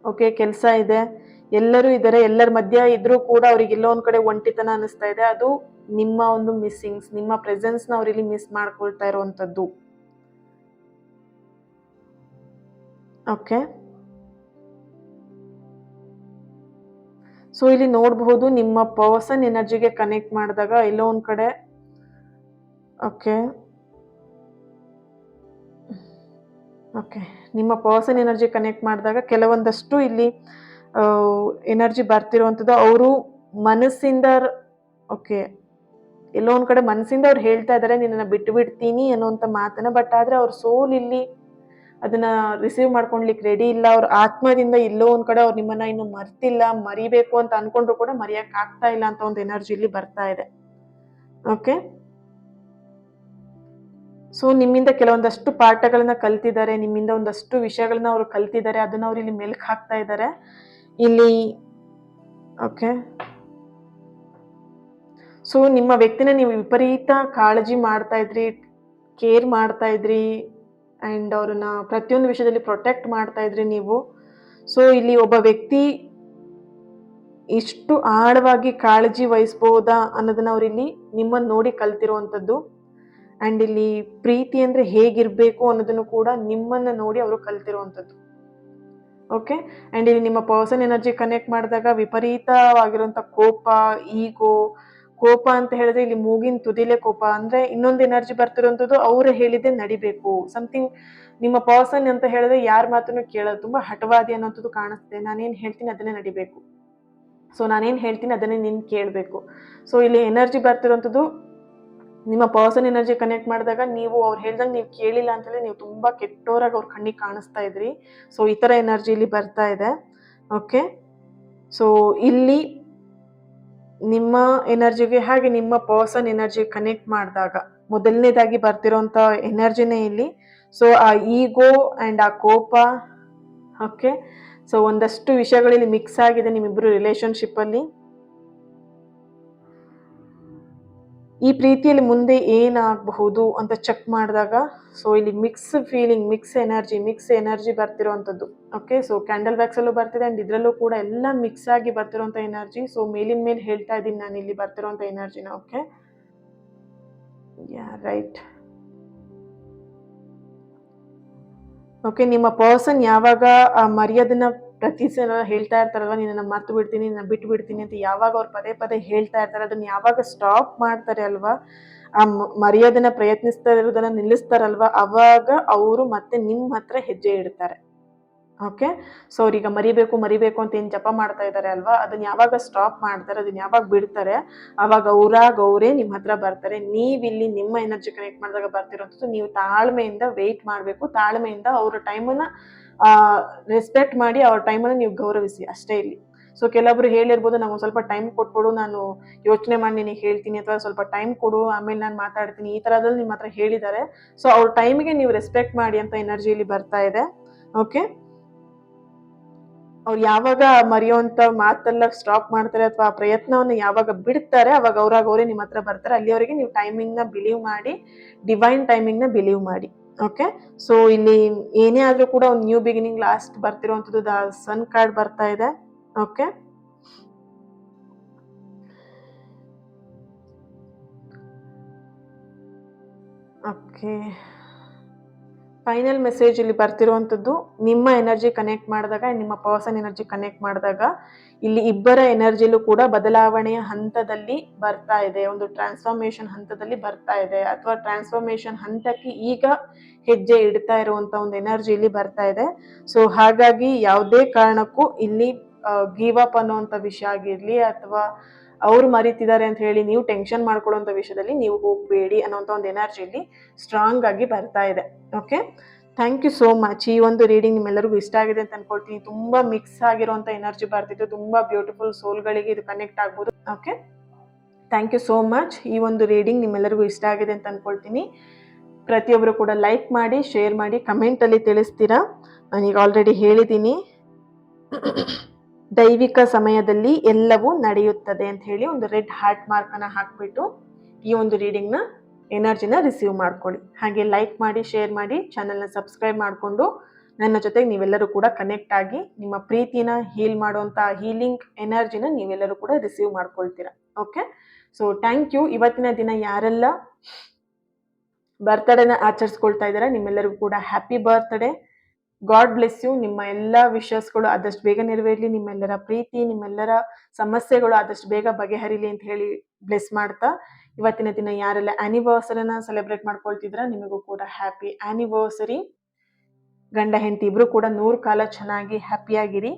ಓಕೆ, ಕೆಲಸ ಇದೆ, ಎಲ್ಲರೂ ಇದ್ದಾರೆ. ಎಲ್ಲರ ಮಧ್ಯ ಇದ್ರೂ ಕೂಡ ಅವ್ರಿಗೆ ಎಲ್ಲೋ ಒಂದ್ ಕಡೆ ಒಂಟಿತನ ಅನಿಸ್ತಾ ಇದೆ. ಅದು ನಿಮ್ಮ ಒಂದು ಮಿಸ್ಸಿಂಗ್ಸ್, ನಿಮ್ಮ ಪ್ರೆಸೆನ್ಸ್ ನ ಅವ್ರಿಗೆ ಮಿಸ್ ಮಾಡ್ಕೊಳ್ತಾ ಇರುವಂತದ್ದು, ಓಕೆ. ಸೊ ಇಲ್ಲಿ ನೋಡಬಹುದು ನಿಮ್ಮ ಪರ್ಸನ್ ಎನರ್ಜಿಗೆ ಕನೆಕ್ಟ್ ಮಾಡಿದಾಗ ಎಲ್ಲೋ ಒಂದ್ ಕಡೆ, ಓಕೆ, ನಿಮ್ಮ ಪರ್ಸನ್ ಎನರ್ಜಿ ಕನೆಕ್ಟ್ ಮಾಡಿದಾಗ ಕೆಲವೊಂದಷ್ಟು ಇಲ್ಲಿ ಎನರ್ಜಿ ಬರ್ತಿರುವಂಥದ್ದು ಅವರು ಮನಸ್ಸಿಂದ, ಓಕೆ, ಎಲ್ಲೋ ಒಂದ್ ಕಡೆ ಮನಸ್ಸಿಂದ ಅವ್ರು ಹೇಳ್ತಾ ಇದ್ದಾರೆ ನಿನ್ನನ್ನು ಬಿಟ್ಟು ಬಿಡ್ತೀನಿ ಅನ್ನೋಂಥ ಮಾತನ್ನ. ಬಟ್ ಆದ್ರೆ ಅವ್ರ ಸೋಲ್ ಇಲ್ಲಿ ಅದನ್ನ ರಿಸೀವ್ ಮಾಡ್ಕೊಳ್ಲಿಕ್ಕೆ ರೆಡಿ ಇಲ್ಲ. ಅವ್ರ ಆತ್ಮದಿಂದ ಎಲ್ಲೋ ಒಂದ್ ಕಡೆ ಅವ್ರು ನಿಮ್ಮನ್ನ ಇನ್ನು ಮರ್ತಿಲ್ಲ, ಮರಿಬೇಕು ಅಂತ ಅನ್ಕೊಂಡ್ರು ಕೂಡ ಮರೆಯಕ್ ಆಗ್ತಾ ಇಲ್ಲ ಅಂತ ಒಂದು ಎನರ್ಜಿ ಇಲ್ಲಿ ಬರ್ತಾ ಇದೆ, ಓಕೆ. ಸೊ ನಿಮ್ಮಿಂದ ಕೆಲವೊಂದಷ್ಟು ಪಾಠಗಳನ್ನ ಕಲ್ತಿದ್ದಾರೆ, ನಿಮ್ಮಿಂದ ಒಂದಷ್ಟು ವಿಷಯಗಳನ್ನ ಅವರು ಕಲ್ತಿದ್ದಾರೆ, ಅದನ್ನ ಅವ್ರು ಇಲ್ಲಿ ಮೆಲ್ಕ್ ಹಾಕ್ತಾ ಇದ್ದಾರೆ ಇಲ್ಲಿ, ಓಕೆ. ಸೊ ನಿಮ್ಮ ವ್ಯಕ್ತಿನ ನೀವು ವಿಪರೀತ ಕಾಳಜಿ ಮಾಡ್ತಾ ಇದ್ರಿ, ಕೇರ್ ಮಾಡ್ತಾ ಇದ್ರಿ, ಅಂಡ್ ಅವ್ರನ್ನ ಪ್ರತಿಯೊಂದು ವಿಷಯದಲ್ಲಿ ಪ್ರೊಟೆಕ್ಟ್ ಮಾಡ್ತಾ ಇದ್ರಿ ನೀವು. ಸೊ ಇಲ್ಲಿ ಒಬ್ಬ ವ್ಯಕ್ತಿ ಇಷ್ಟು ಆಳವಾಗಿ ಕಾಳಜಿ ವಹಿಸ್ಬೋದಾ ಅನ್ನೋದನ್ನ ಅವ್ರಿಲ್ಲಿ ನಿಮ್ಮನ್ನ ನೋಡಿ ಕಲ್ತಿರುವಂಥದ್ದು. ಅಂಡ್ ಇಲ್ಲಿ ಪ್ರೀತಿ ಅಂದ್ರೆ ಹೇಗಿರ್ಬೇಕು ಅನ್ನೋದನ್ನು ಕೂಡ ನಿಮ್ಮನ್ನ ನೋಡಿ ಅವರು ಕಲ್ತಿರುವಂಥದ್ದು, ಓಕೆ. ಅಂಡ್ ಇಲ್ಲಿ ನಿಮ್ಮ ಪರ್ಸನ್ ಎನರ್ಜಿ ಕನೆಕ್ಟ್ ಮಾಡಿದಾಗ ವಿಪರೀತವಾಗಿರುವಂತ ಕೋಪ ಅಂತ ಹೇಳಿದ್ರೆ ಇಲ್ಲಿ ಮೂಗಿನ ತುದಿಲೆ ಕೋಪ ಅಂದ್ರೆ ಇನ್ನೊಂದು ಎನರ್ಜಿ ಬರ್ತಿರುವಂಥದ್ದು ಅವ್ರು ಹೇಳಿದ್ದೆ ನಡಿಬೇಕು ಸಮಥಿಂಗ್. ನಿಮ್ಮ ಪರ್ಸನ್ ಅಂತ ಹೇಳಿದ್ರೆ ಯಾರ ಮಾತನ್ನು ಕೇಳೋದು, ತುಂಬಾ ಹಠವಾದಿ ಅನ್ನೋಂಥದ್ದು ಕಾಣಿಸ್ತದೆ. ನಾನೇನ್ ಹೇಳ್ತೀನಿ ಅದನ್ನೇ ನಡಿಬೇಕು, ಸೊ ನಾನೇನ್ ಹೇಳ್ತೀನಿ ಅದನ್ನೇ ನೀನ್ ಕೇಳಬೇಕು. ಸೊ ಇಲ್ಲಿ ಎನರ್ಜಿ ಬರ್ತಿರುವಂಥದ್ದು ನಿಮ್ಮ ಪರ್ಸನ್ ಎನರ್ಜಿ ಕನೆಕ್ಟ್ ಮಾಡಿದಾಗ ನೀವು ಅವ್ರು ಹೇಳ್ದಂಗೆ ನೀವು ಕೇಳಿಲ್ಲ ಅಂತೇಳಿ ನೀವು ತುಂಬಾ ಕೆಟ್ಟೋರಾಗಿ ಅವ್ರ ಕಣ್ಣಿಗೆ ಕಾಣಿಸ್ತಾ ಇದ್ರಿ. ಸೊ ಈ ತರ ಎನರ್ಜಿ ಇಲ್ಲಿ ಬರ್ತಾ ಇದೆ, ಓಕೆ. ಸೊ ಇಲ್ಲಿ ನಿಮ್ಮ ಎನರ್ಜಿಗೆ ಹಾಗೆ ನಿಮ್ಮ ಪರ್ಸನ್ ಎನರ್ಜಿ ಕನೆಕ್ಟ್ ಮಾಡಿದಾಗ ಮೊದಲನೇದಾಗಿ ಬರ್ತಿರೋಂಥ ಎನರ್ಜಿನೇ ಇಲ್ಲಿ. ಸೊ ಆ ಈಗೋ ಅಂಡ್ ಆ ಕೋಪ, ಓಕೆ. ಸೊ ಒಂದಷ್ಟು ವಿಷಯಗಳಲ್ಲಿ ಮಿಕ್ಸ್ ಆಗಿದೆ ನಿಮ್ಮಿಬ್ರು ರಿಲೇಶನ್ಶಿಪ್ ಅಲ್ಲಿ. ಈ ಪ್ರೀತಿಯಲ್ಲಿ ಮುಂದೆ ಏನಾಗಬಹುದು ಅಂತ ಚೆಕ್ ಮಾಡಿದಾಗ ಸೊ ಇಲ್ಲಿ ಮಿಕ್ಸ್ ಫೀಲಿಂಗ್, ಮಿಕ್ಸ್ ಎನರ್ಜಿ ಬರ್ತಿರೋವಂಥದ್ದು, ಓಕೆ. ಸೊ ಕ್ಯಾಂಡಲ್ ವ್ಯಾಕ್ಸ್ ಅಲ್ಲೂ ಬರ್ತಿದೆ ಅಂಡ್ ಇದ್ರಲ್ಲೂ ಕೂಡ ಎಲ್ಲ ಮಿಕ್ಸ್ ಆಗಿ ಬರ್ತಿರೋಂಥ ಎನರ್ಜಿ. ಸೊ ಮೇಲಿನ ಮೇಲೆ ಹೇಳ್ತಾ ಇದ್ದೀನಿ ನಾನು ಇಲ್ಲಿ ಬರ್ತಿರೋಂಥ ಎನರ್ಜಿನ, ಓಕೆ. Yeah right, okay. ನಿಮ್ಮ ಪರ್ಸನ್ ಯಾವಾಗ ಆ ಮರೆಯೋದನ್ನ ಪ್ರತಿ ಸಲ ಹೇಳ್ತಾ ಇರ್ತಾರಲ್ವ, ನಿನ್ನನ್ನು ಮರ್ತು ಬಿಡ್ತೀನಿ, ನಿನ್ನ ಬಿಟ್ಟು ಬಿಡ್ತೀನಿ ಅಂತ ಯಾವಾಗ ಅವ್ರು ಪದೇ ಪದೇ ಹೇಳ್ತಾ ಇರ್ತಾರೆ, ಅದನ್ನ ಯಾವಾಗ ಸ್ಟಾಪ್ ಮಾಡ್ತಾರೆ ಅಲ್ವಾ, ಆ ಮರೆಯೋದನ್ನ ಪ್ರಯತ್ನಿಸ್ತಾ ಇರೋದನ್ನ ನಿಲ್ಲಿಸ್ತಾರಲ್ವ, ಅವಾಗ ಅವರು ಮತ್ತೆ ನಿಮ್ಮ ಹತ್ರ ಹೆಜ್ಜೆ ಇಡ್ತಾರೆ. ಓಕೆ, ಸೊ ಅವ್ರೀಗ ಮರಿಬೇಕು ಮರಿಬೇಕು ಅಂತ ಏನು ಜಪ ಮಾಡ್ತಾ ಇದ್ದಾರೆ ಅಲ್ವಾ, ಅದನ್ನ ಯಾವಾಗ ಸ್ಟಾಪ್ ಮಾಡ್ತಾರೆ, ಅದನ್ನ ಯಾವಾಗ ಬಿಡ್ತಾರೆ, ಅವಾಗ ಅವರೇ ನಿಮ್ಮ ಹತ್ರ ಬರ್ತಾರೆ. ನೀವಿಲ್ಲಿ ನಿಮ್ಮ ಎನರ್ಜಿ ಕನೆಕ್ಟ್ ಮಾಡಿದಾಗ ಬರ್ತಿರೋಂಥದ್ದು, ನೀವು ತಾಳ್ಮೆಯಿಂದ ವೆಯ್ಟ್ ಮಾಡಬೇಕು, ತಾಳ್ಮೆಯಿಂದ ಅವ್ರ ಟೈಮನ್ನ ರೆಸ್ಪೆಕ್ಟ್ ಮಾಡಿ, ಅವ್ರ ಟೈಮನ್ನು ನೀವು ಗೌರವಿಸಿ ಅಷ್ಟೇ ಇಲ್ಲಿ. ಸೊ ಕೆಲವೊಬ್ರು ಹೇಳಿರ್ಬೋದು, ನಾವು ಸ್ವಲ್ಪ ಟೈಮ್ ಕೊಟ್ಬಿಡು, ನಾನು ಯೋಚನೆ ಮಾಡಿ ನಿನಗೆ ಹೇಳ್ತೀನಿ, ಅಥವಾ ಸ್ವಲ್ಪ ಟೈಮ್ ಕೊಡು ಆಮೇಲೆ ನಾನು ಮಾತಾಡ್ತೀನಿ, ಈ ಥರದಲ್ಲಿ ನಿಮ್ಮ ಹತ್ರ ಹೇಳಿದ್ದಾರೆ. ಸೊ ಅವ್ರ ಟೈಮಿಗೆ ನೀವು ರೆಸ್ಪೆಕ್ಟ್ ಮಾಡಿ ಅಂತ ಎನರ್ಜಿಯಲ್ಲಿ ಬರ್ತಾ ಇದೆ. ಓಕೆ, ಅವ್ರು ಯಾವಾಗ ಮರೆಯುವಂತ ಮಾತೆಲ್ಲ ಸ್ಟಾಪ್ ಮಾಡ್ತಾರೆ ಅಥವಾ ಆ ಪ್ರಯತ್ನವನ್ನು ಯಾವಾಗ ಬಿಡ್ತಾರೆ, ಅವಾಗ ಅವರೇ ನಿಮ್ಮ ಹತ್ರ ಬರ್ತಾರೆ. ಅಲ್ಲಿವರೆಗೆ ನೀವು ಟೈಮಿಂಗ್ನ ಬಿಲೀವ್ ಮಾಡಿ, ಡಿವೈನ್ ಟೈಮಿಂಗ್ನ ಬಿಲೀವ್ ಮಾಡಿ. ಓಕೆ, ಸೊ ಇಲ್ಲಿ ಏನೇ ಆದ್ರೂ ಕೂಡ ಒಂದು ನ್ಯೂ ಬಿಗಿನಿಂಗ್ ಲಾಸ್ಟ್ ಬರ್ತಿರೋಂಥದ್ದು ದ ಸನ್ ಕಾರ್ಡ್ ಬರ್ತಾ ಇದೆ. ಓಕೆ, ಓಕೆ, ಫೈನಲ್ ಮೆಸೇಜ್ ಇಲ್ಲಿ ಬರ್ತಿರುವಂಥದ್ದು, ನಿಮ್ಮ ಎನರ್ಜಿ ಕನೆಕ್ಟ್ ಮಾಡಿದಾಗ, ನಿಮ್ಮ ಪರ್ಸನ್ ಎನರ್ಜಿ ಕನೆಕ್ಟ್ ಮಾಡಿದಾಗ, ಇಲ್ಲಿ ಇಬ್ಬರ ಎನರ್ಜಿಲೂ ಕೂಡ ಬದಲಾವಣೆಯ ಹಂತದಲ್ಲಿ ಬರ್ತಾ ಇದೆ, ಒಂದು ಟ್ರಾನ್ಸ್ಫಾರ್ಮೇಶನ್ ಹಂತದಲ್ಲಿ ಬರ್ತಾ ಇದೆ, ಅಥವಾ ಟ್ರಾನ್ಸ್ಫಾರ್ಮೇಶನ್ ಹಂತಕ್ಕೆ ಈಗ ಹೆಜ್ಜೆ ಇಡ್ತಾ ಇರುವಂತ ಒಂದು ಎನರ್ಜಿ ಇಲ್ಲಿ ಬರ್ತಾ ಇದೆ. ಸೊ ಹಾಗಾಗಿ ಯಾವುದೇ ಕಾರಣಕ್ಕೂ ಇಲ್ಲಿ ಗಿವ್ ಅಪ್ ಅನ್ನುವಂಥ ವಿಷಯ ಆಗಿರ್ಲಿ, ಅಥವಾ ಅವ್ರು ಮರೀತಿದ್ದಾರೆ ಅಂತ ಹೇಳಿ ನೀವು ಟೆನ್ಷನ್ ಮಾಡ್ಕೊಳ್ಳುವಂಥ ವಿಷಯದಲ್ಲಿ ನೀವು ಹೋಗಬೇಡಿ ಅನ್ನೋಂಥ ಒಂದು ಎನರ್ಜಿಯಲ್ಲಿ ಸ್ಟ್ರಾಂಗ್ ಆಗಿ ಬರ್ತಾ ಇದೆ. Okay, thank you so much. ಈ ಒಂದು ರೀಡಿಂಗ್ ನಿಮ್ಮೆಲ್ಲರಿಗೂ ಇಷ್ಟ ಆಗಿದೆ ಅಂತ ಅನ್ಕೊಳ್ತೀನಿ. ತುಂಬಾ ಮಿಕ್ಸ್ ಆಗಿರುವಂಥ ಎನರ್ಜಿ ಬರ್ತಿತ್ತು, ತುಂಬಾ ಬ್ಯೂಟಿಫುಲ್ ಸೋಲ್ಗಳಿಗೆ ಇದು ಕನೆಕ್ಟ್ ಆಗ್ಬೋದು. Okay, thank you so much. ಈ ಒಂದು ರೀಡಿಂಗ್ ನಿಮ್ಮೆಲ್ಲರಿಗೂ ಇಷ್ಟ ಆಗಿದೆ ಅಂತ ಅನ್ಕೊಳ್ತೀನಿ. ಪ್ರತಿಯೊಬ್ಬರು ಕೂಡ ಲೈಕ್ ಮಾಡಿ, ಶೇರ್ ಮಾಡಿ, ಕಮೆಂಟಲ್ಲಿ ತಿಳಿಸ್ತೀರಾ. ನಾನೀಗ ಆಲ್ರೆಡಿ ಹೇಳಿದ್ದೀನಿ, ದೈವಿಕ ಸಮಯದಲ್ಲಿ ಎಲ್ಲವೂ ನಡೆಯುತ್ತದೆ ಅಂತ ಹೇಳಿ ಒಂದು ರೆಡ್ ಹಾರ್ಟ್ ಮಾರ್ಕನ್ನು ಹಾಕ್ಬಿಟ್ಟು ಈ ಒಂದು ರೀಡಿಂಗ್ನ ಎನರ್ಜಿನ ರಿಸೀವ್ ಮಾಡ್ಕೊಳ್ಳಿ. ಹಾಗೆ ಲೈಕ್ ಮಾಡಿ, ಶೇರ್ ಮಾಡಿ, ಚಾನಲ್ನ ಸಬ್ಸ್ಕ್ರೈಬ್ ಮಾಡಿಕೊಂಡು ನನ್ನ ಜೊತೆಗೆ ನೀವೆಲ್ಲರೂ ಕೂಡ ಕನೆಕ್ಟ್ ಆಗಿ ನಿಮ್ಮ ಪ್ರೀತಿನ ಹೀಲ್ ಮಾಡುವಂಥ ಹೀಲಿಂಗ್ ಎನರ್ಜಿನ ನೀವೆಲ್ಲರೂ ಕೂಡ ರಿಸೀವ್ ಮಾಡ್ಕೊಳ್ತೀರಾ. Okay, so thank you. ಇವತ್ತಿನ ದಿನ ಯಾರೆಲ್ಲ ಬರ್ತ್ಡೇನ ಆಚರಿಸ್ಕೊಳ್ತಾ ಇದ್ದಾರೆ, ನಿಮ್ಮೆಲ್ಲರಿಗೂ ಕೂಡ happy birthday. God bless you. ನಿಮ್ಮ ಎಲ್ಲ ವಿಷಸ್ಗಳು ಆದಷ್ಟು ಬೇಗ ನೆರವೇರಲಿ, ನಿಮ್ಮೆಲ್ಲರ ಪ್ರೀತಿ, ನಿಮ್ಮೆಲ್ಲರ ಸಮಸ್ಯೆಗಳು ಆದಷ್ಟು ಬೇಗ ಬಗೆಹರಿಲಿ ಅಂತ ಹೇಳಿ ಬ್ಲೆಸ್ ಮಾಡ್ತಾ, ಇವತ್ತಿನ ದಿನ ಯಾರೆಲ್ಲ ಆನಿವರ್ಸರಿನ ಸೆಲೆಬ್ರೇಟ್ ಮಾಡ್ಕೊಳ್ತಿದ್ರ, ನಿಮಗೂ ಕೂಡ ಹ್ಯಾಪಿ ಆನಿವರ್ಸರಿ. ಗಂಡ ಹೆಂಡತಿ ಇಬ್ರು ಕೂಡ 100 ಕಾಲ ಚೆನ್ನಾಗಿ ಹ್ಯಾಪಿಯಾಗಿರಿ.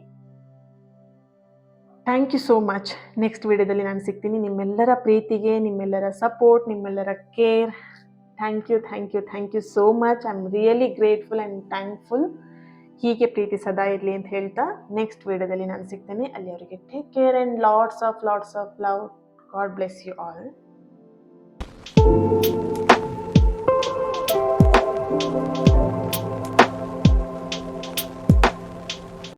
Thank you so much. Next ವಿಡಿಯೋದಲ್ಲಿ ನಾನು ಸಿಗ್ತೀನಿ. ನಿಮ್ಮೆಲ್ಲರ ಪ್ರೀತಿಗೆ, ನಿಮ್ಮೆಲ್ಲರ ಸಪೋರ್ಟ್, ನಿಮ್ಮೆಲ್ಲರ care, thank you, thank you, thank you so much. I am really grateful and thankful. ಹೀಗೆ ಪ್ರೀತಿ ಸದಾ ಇರಲಿ ಅಂತ ಹೇಳ್ತಾ ನೆಕ್ಸ್ಟ್ ವಿಡಿಯೋದಲ್ಲಿ ನಾನು ಸಿಗ್ತೇನೆ. ಅಲ್ಲಿವರೆಗೆ take care and lots of love. God bless you all.